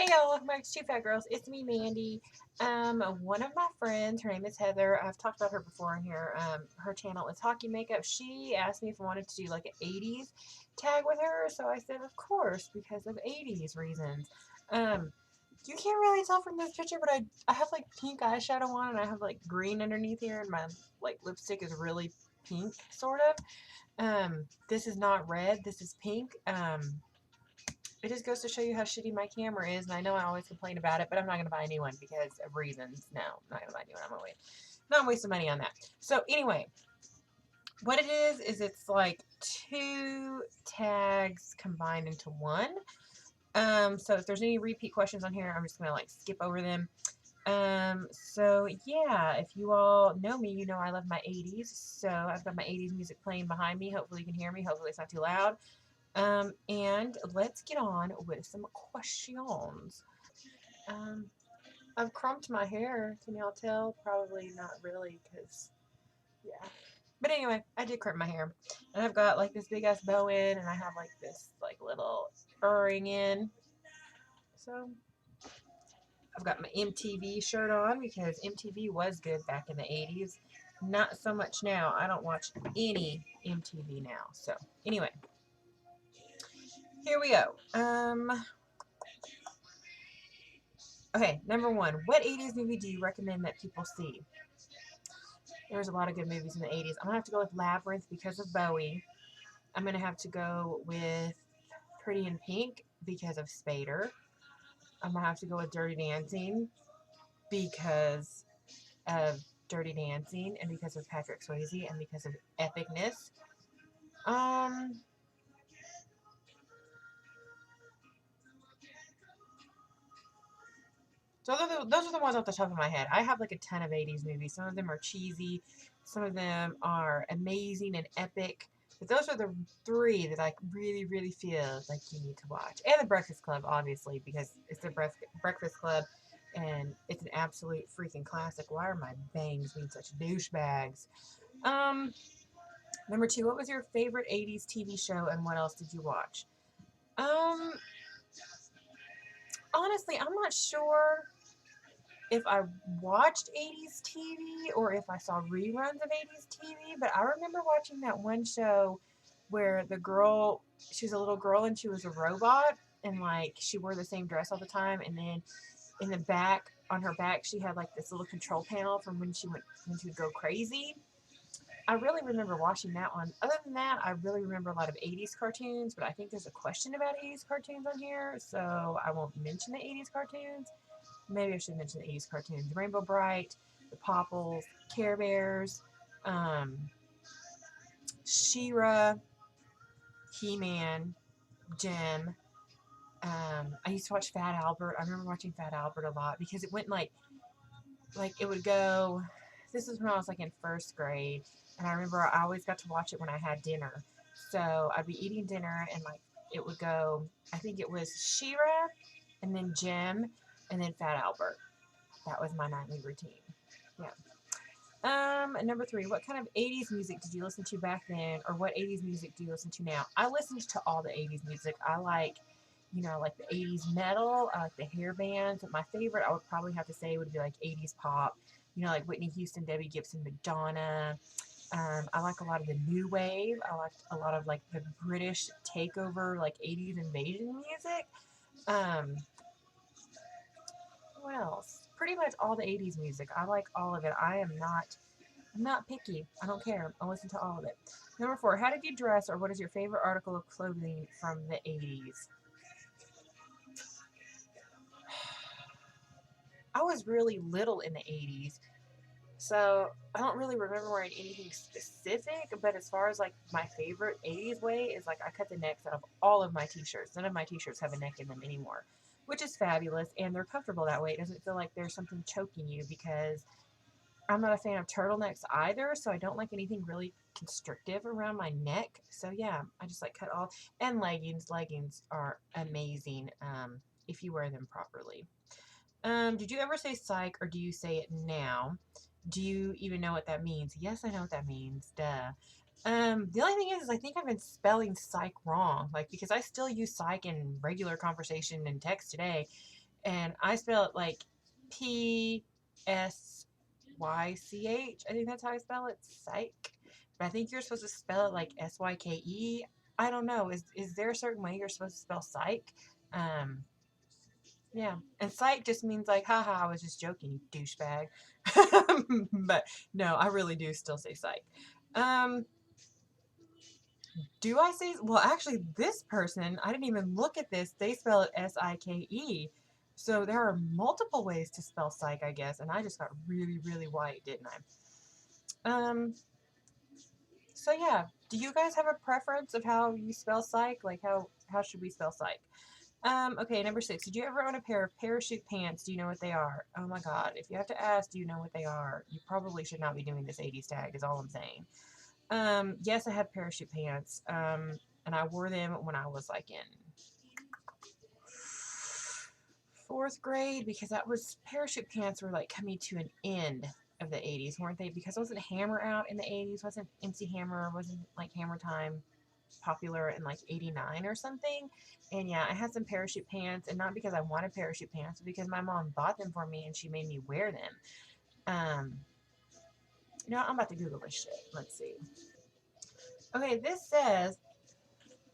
Hey y'all, welcome back to Two Fat Girls. It's me, Mandy. One of my friends, her name is Heather. I've talked about her before in here. Her channel is Hockey Makeup. She asked me if I wanted to do like an 80s tag with her, so I said of course because of 80s reasons. You can't really tell from this picture, but I have like pink eyeshadow on and I have like green underneath here, and my like lipstick is really pink, sort of. This is not red. This is pink. It just goes to show you how shitty my camera is, and I know I always complain about it, but I'm not going to buy a new one because of reasons. No, I'm not going to buy a new one. I'm going to wait. Not wasting money on that. So anyway, what it is it's like two tags combined into one. So if there's any repeat questions on here, I'm just going to like skip over them. So yeah, if you all know me, you know I love my 80s. So I've got my 80s music playing behind me. Hopefully you can hear me. Hopefully it's not too loud. And let's get on with some questions. Um, I've crimped my hair. Can y'all tell? Probably not really, because, yeah. But anyway, I did crimp my hair. And I've got, like, this big-ass bow in, and I have, like, this, like, little earring in. So, I've got my MTV shirt on, because MTV was good back in the 80s. Not so much now. I don't watch any MTV now. So, anyway. Here we go. Okay, number one. What 80s movie do you recommend that people see? There's a lot of good movies in the 80s. I'm going to have to go with Labyrinth because of Bowie. I'm going to have to go with Pretty in Pink because of Spader. I'm going to have to go with Dirty Dancing because of Dirty Dancing and because of Patrick Swayze and because of epicness. So those are the ones off the top of my head. I have like a ton of 80s movies. Some of them are cheesy. Some of them are amazing and epic. But those are the three that I really, really feel like you need to watch. And The Breakfast Club, obviously, because it's the Breakfast Club and it's an absolute freaking classic. Why are my bangs being such douchebags? Number two, what was your favorite 80s TV show and what else did you watch? Honestly, I'm not sure if I watched 80s TV or if I saw reruns of 80s TV, but I remember watching that one show where the girl, she was a little girl and she was a robot, and like she wore the same dress all the time, and then in the back, on her back, she had like this little control panel from when she would go crazy. I really remember watching that one. Other than that, I really remember a lot of 80s cartoons, but I think there's a question about 80s cartoons on here, so I won't mention the 80s cartoons. Maybe I should mention the 80s cartoons. Rainbow Bright, the Popples, Care Bears, She-Ra, He-Man, Jem. I used to watch Fat Albert. I remember watching Fat Albert a lot because it went like it would go. This is when I was like in first grade, and I remember I always got to watch it when I had dinner. So I'd be eating dinner, and like it would go. I think it was She-Ra, and then Jem, and then Fat Albert. That was my nightly routine. Yeah. Number three, what kind of 80s music did you listen to back then, or what 80s music do you listen to now? I listened to all the 80s music. I like, like the 80s metal, I like the hair bands, but my favorite I would probably have to say would be like 80s pop, like Whitney Houston, Debbie Gibson, Madonna. I like a lot of the new wave. I like a lot of like the British takeover, like 80s invasion music. What else? Pretty much all the 80s music. I like all of it. I'm not picky. I don't care. I listen to all of it. Number four, how did you dress, or what is your favorite article of clothing from the 80s? I was really little in the 80s, so I don't really remember wearing anything specific, but as far as like my favorite 80s way is like I cut the necks out of all of my t-shirts. None of my t-shirts have a neck in them anymore, which is fabulous, and they're comfortable that way. It doesn't feel like there's something choking you because I'm not a fan of turtlenecks either, so I don't like anything really constrictive around my neck. So yeah, I just like cut all, and leggings. Leggings are amazing if you wear them properly. Did you ever say psych, or do you say it now? Do you even know what that means? Yes, I know what that means. Duh. The only thing is I think I've been spelling psych wrong, like because I still use psych in regular conversation and text today, and I spell it like Psych. I think that's how I spell it, psych. But I think you're supposed to spell it like SYKE. I don't know. Is there a certain way you're supposed to spell psych? Um, yeah, and psych just means like, haha, I was just joking, you douchebag. But no, I really do still say psych. Um, do I say, well, actually, this person, I didn't even look at this. They spell it SIKE. So there are multiple ways to spell psych, I guess, and I just got really, really white, didn't I? So yeah, do you guys have a preference of how you spell psych? Like how should we spell psych? Okay, number 6. Did you ever own a pair of parachute pants? Do you know what they are? Oh my god, if you have to ask, do you know what they are? You probably should not be doing this 80s tag, is all I'm saying. Yes, I had parachute pants. And I wore them when I was like in 4th grade because that was parachute pants were like coming to an end of the 80s, weren't they? Because wasn't Hammer out in the 80s? Wasn't MC Hammer, wasn't like Hammer Time popular in like 89 or something? And yeah, I had some parachute pants, and not because I wanted parachute pants, but because my mom bought them for me and she made me wear them. You know, I'm about to Google this shit. Let's see. Okay, this says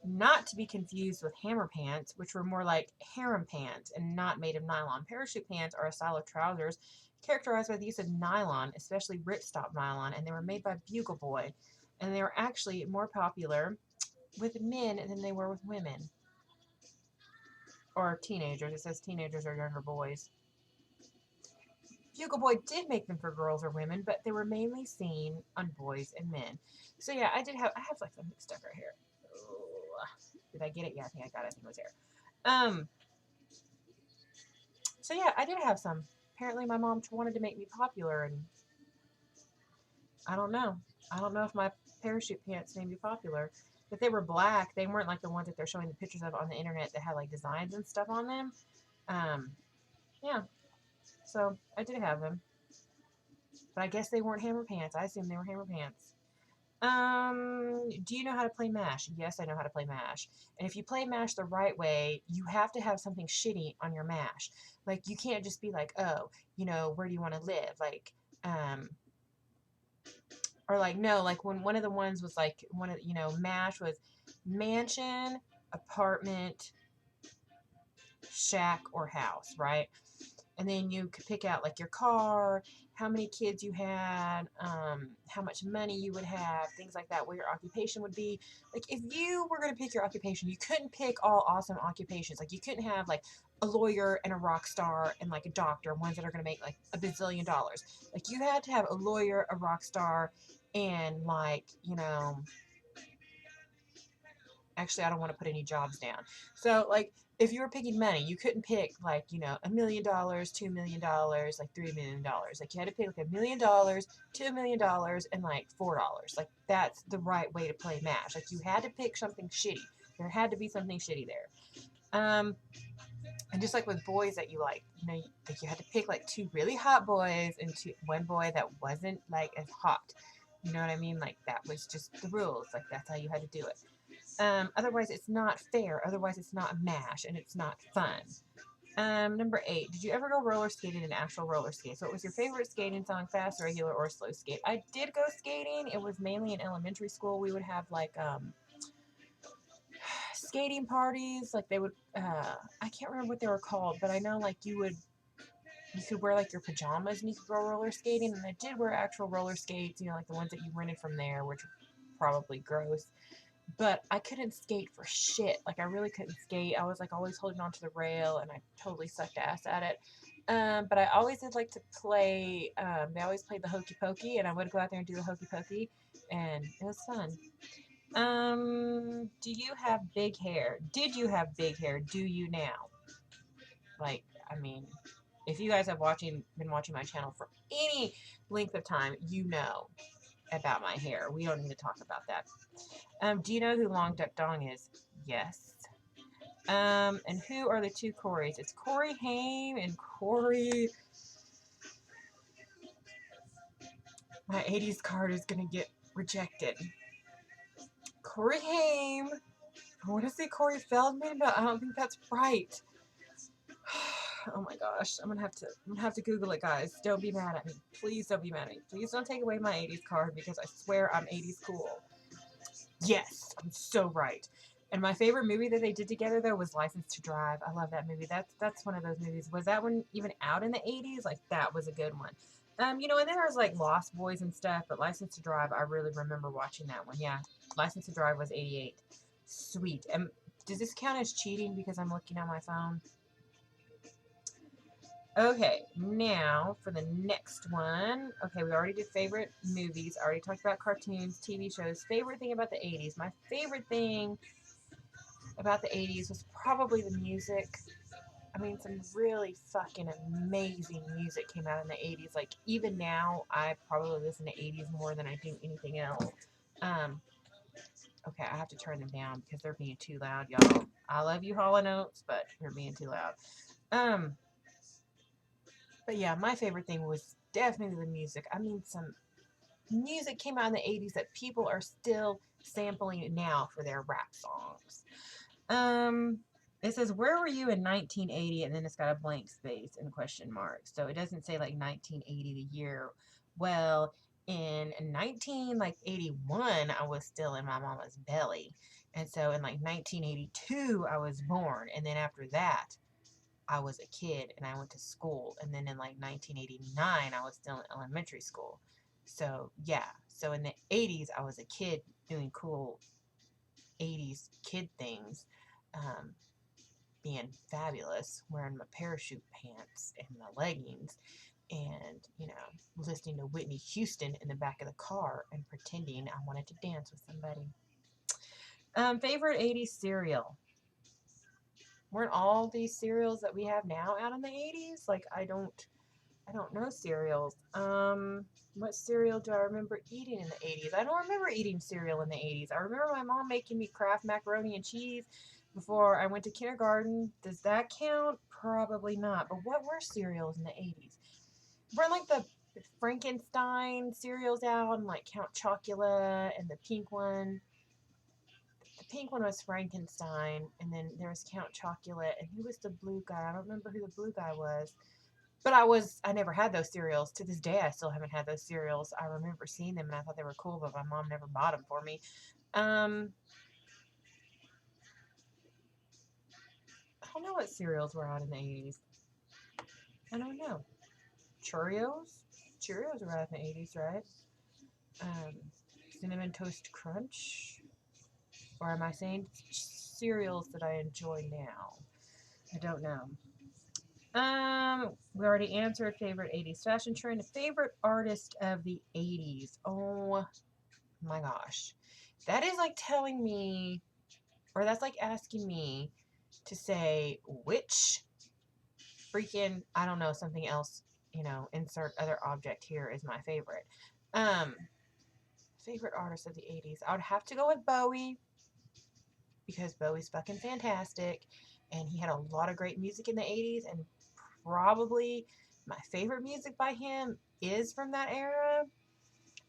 not to be confused with hammer pants, which were more like harem pants and not made of nylon. Parachute pants are a style of trousers characterized by the use of nylon, especially ripstop nylon, and they were made by Bugle Boy. And they were actually more popular with men than they were with women. Or teenagers. It says teenagers or younger boys. Bugle Boy did make them for girls or women, but they were mainly seen on boys and men. So yeah, I have like something stuck right here. Did I get it? Yeah, I think I got it. I think it was here. So yeah, I did have some. Apparently my mom wanted to make me popular, and I don't know. I don't know if my parachute pants made me popular. If they were black, they weren't like the ones that they're showing the pictures of on the internet that had like designs and stuff on them. Yeah. So I did have them. But I guess they weren't hammer pants. I assume they were hammer pants. Do you know how to play MASH? Yes, I know how to play MASH. And if you play MASH the right way, you have to have something shitty on your MASH. Like, you can't just be like, oh, you know, where do you want to live? Like, or like, no, like when one of the ones was like, MASH was mansion, apartment, shack, or house, right? And then you could pick out like your car, how many kids you had, how much money you would have, things like that, what your occupation would be. Like, if you were going to pick your occupation, you couldn't pick all awesome occupations. Like, you couldn't have like a lawyer and a rock star and like a doctor, ones that are going to make like $1 bazillion. Like, you had to have a lawyer, a rock star, and like, actually, I don't want to put any jobs down. So, like, if you were picking money, you couldn't pick, like, $1 million, $2 million, like $3 million. Like, you had to pick like $1 million, $2 million, and like $4. Like, that's the right way to play MASH. Like, you had to pick something shitty. There had to be something shitty there. And just like with boys that you like, like you had to pick like 2 really hot boys and one boy that wasn't like as hot. You know what I mean? Like, that was just the rules. Like, that's how you had to do it. Otherwise, it's not fair. Otherwise, it's not MASH, and it's not fun. Number 8. Did you ever go roller skating in actual roller skates? What was your favorite skating song, fast, regular, or slow skate? I did go skating. It was mainly in elementary school. We would have, like, skating parties. Like, they would, I can't remember what they were called, but I know, like, you could wear, like, your pajamas and you could go roller skating. And I did wear actual roller skates, like the ones that you rented from there, which were probably gross. But I couldn't skate for shit. Like, I really couldn't skate. I was, like, always holding on to the rail, and I totally sucked ass at it. But I always did like to play, they always played the hokey pokey, and I would go out there and do the hokey pokey, and it was fun. Do you have big hair? Did you have big hair? Do you now? Like, I mean, if you guys have been watching my channel for any length of time, you know about my hair. We don't need to talk about that. Do you know who Long Duck Dong is? Yes. And who are the 2 Corys? It's Corey Haim and Corey. My 80s card is gonna get rejected. Corey Haim. I want to say Corey Feldman, but I don't think that's right. Oh my gosh, I'm gonna have to Google it, guys. Don't be mad at me. Please don't be mad at me. Please don't take away my 80s card because I swear I'm 80s cool. Yes, I'm so right. And my favorite movie that they did together though was License to Drive. I love that movie. That's one of those movies. Was that one even out in the 80s? Like that was a good one. You know, and then there was like Lost Boys and stuff, but License to Drive, I really remember watching that one. Yeah, License to Drive was 88. Sweet. Does this count as cheating because I'm looking on my phone? Okay, now for the next one. Okay, we already did favorite movies. I already talked about cartoons, TV shows. Favorite thing about the 80s. My favorite thing about the 80s was probably the music. I mean, some really fucking amazing music came out in the 80s. Like, even now, I probably listen to 80s more than I do anything else. Okay, I have to turn them down because they're being too loud, y'all. I love you, Hall & Oates, but they're being too loud. But yeah, my favorite thing was definitely the music. I mean, some music came out in the 80s that people are still sampling now for their rap songs. It says, where were you in 1980? And then it's got a blank space and question mark. So it doesn't say like 1980 the year. Well, in 1981, I was still in my mama's belly. And so in like 1982, I was born. And then after that, I was a kid and I went to school. And then in like 1989, I was still in elementary school. So yeah. So in the 80s, I was a kid doing cool 80s kid things. Being fabulous, wearing my parachute pants and my leggings, and, you know, listening to Whitney Houston in the back of the car and pretending I wanted to dance with somebody. Favorite 80s cereal. Weren't all these cereals that we have now out in the 80s? Like, I don't know cereals. What cereal do I remember eating in the 80s? I don't remember eating cereal in the 80s. I remember my mom making me Kraft macaroni and cheese before I went to kindergarten. Does that count? Probably not. But what were cereals in the 80s? Were like the Frankenstein cereals out and like Count Chocula and the pink one? The pink one was Frankenstein, and then there was Count Chocula, and who was the blue guy? I don't remember who the blue guy was. But I never had those cereals. To this day, I still haven't had those cereals. I remember seeing them and I thought they were cool, but my mom never bought them for me. I don't know what cereals were out in the 80s. I don't know. Cheerios? Cheerios were out in the 80s, right? Um, Cinnamon Toast Crunch? Or am I saying cereals that I enjoy now? I don't know. We already answered favorite 80s fashion trend. Favorite artist of the 80s. Oh my gosh. That is like telling me, or that's like asking me to say which freaking, I don't know, something else, you know, insert other object here is my favorite. Favorite artist of the 80s. I would have to go with Bowie because Bowie's fucking fantastic and he had a lot of great music in the 80s, and probably my favorite music by him is from that era.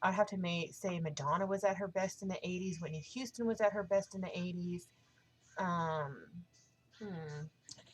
I'd have to say Madonna was at her best in the 80s. Whitney Houston was at her best in the 80s.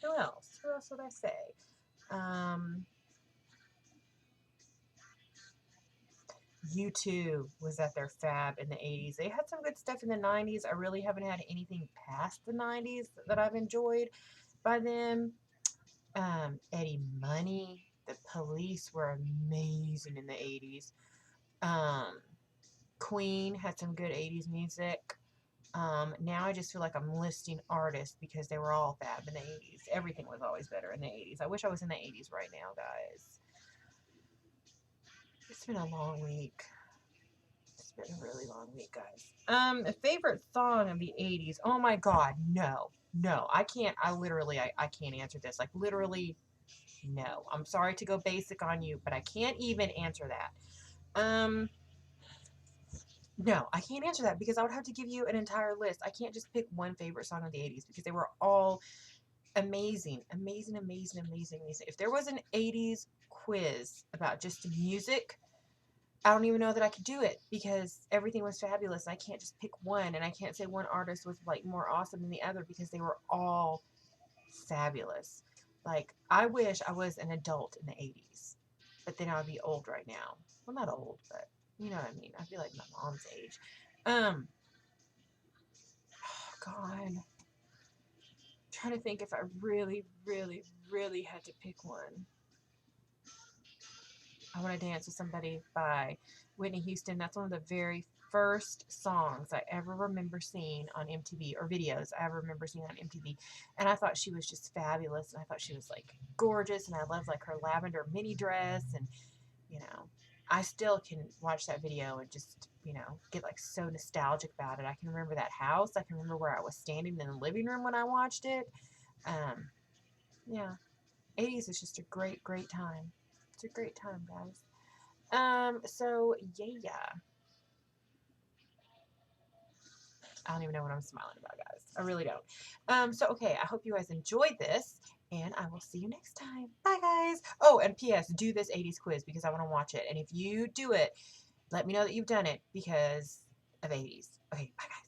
Who else? Who else would I say? U2 was at their fab in the 80s. They had some good stuff in the 90s. I really haven't had anything past the 90s that I've enjoyed by them. Eddie Money, the Police were amazing in the 80s. Queen had some good 80s music. Now I just feel like I'm listing artists because they were all fab in the 80s. Everything was always better in the 80s. I wish I was in the 80s right now, guys. It's been a long week. It's been a really long week, guys. A favorite song of the 80s. Oh my god, no. No, I can't. I can't answer this. Like, literally, no. I'm sorry to go basic on you, but I can't even answer that. No, I can't answer that because I would have to give you an entire list. I can't just pick one favorite song of the 80s because they were all amazing. Amazing, amazing, amazing, amazing. If there was an 80s quiz about just music, I don't even know that I could do it because everything was fabulous. I can't just pick one, and I can't say one artist was like more awesome than the other because they were all fabulous. Like, I wish I was an adult in the 80s, but then I would be old right now. Well, not old, but you know what I mean. I feel like my mom's age. Oh God. I'm trying to think if I really, really, really had to pick one. I Want to Dance with Somebody by Whitney Houston. That's one of the very first songs I ever remember seeing on MTV, or videos I ever remember seeing on MTV. And I thought she was just fabulous. And I thought she was like gorgeous. And I loved like her lavender mini dress. And, you know, I still can watch that video and just, you know, get like so nostalgic about it. I can remember that house. I can remember where I was standing in the living room when I watched it. Yeah, 80s is just a great, great time. It's a great time, guys. So yeah. I don't even know what I'm smiling about, guys. I really don't. So okay, I hope you guys enjoyed this, and I will see you next time. Bye, guys. Oh, and P.S. Do this 80s quiz because I want to watch it. And if you do it, let me know that you've done it because of 80s. Okay, bye, guys.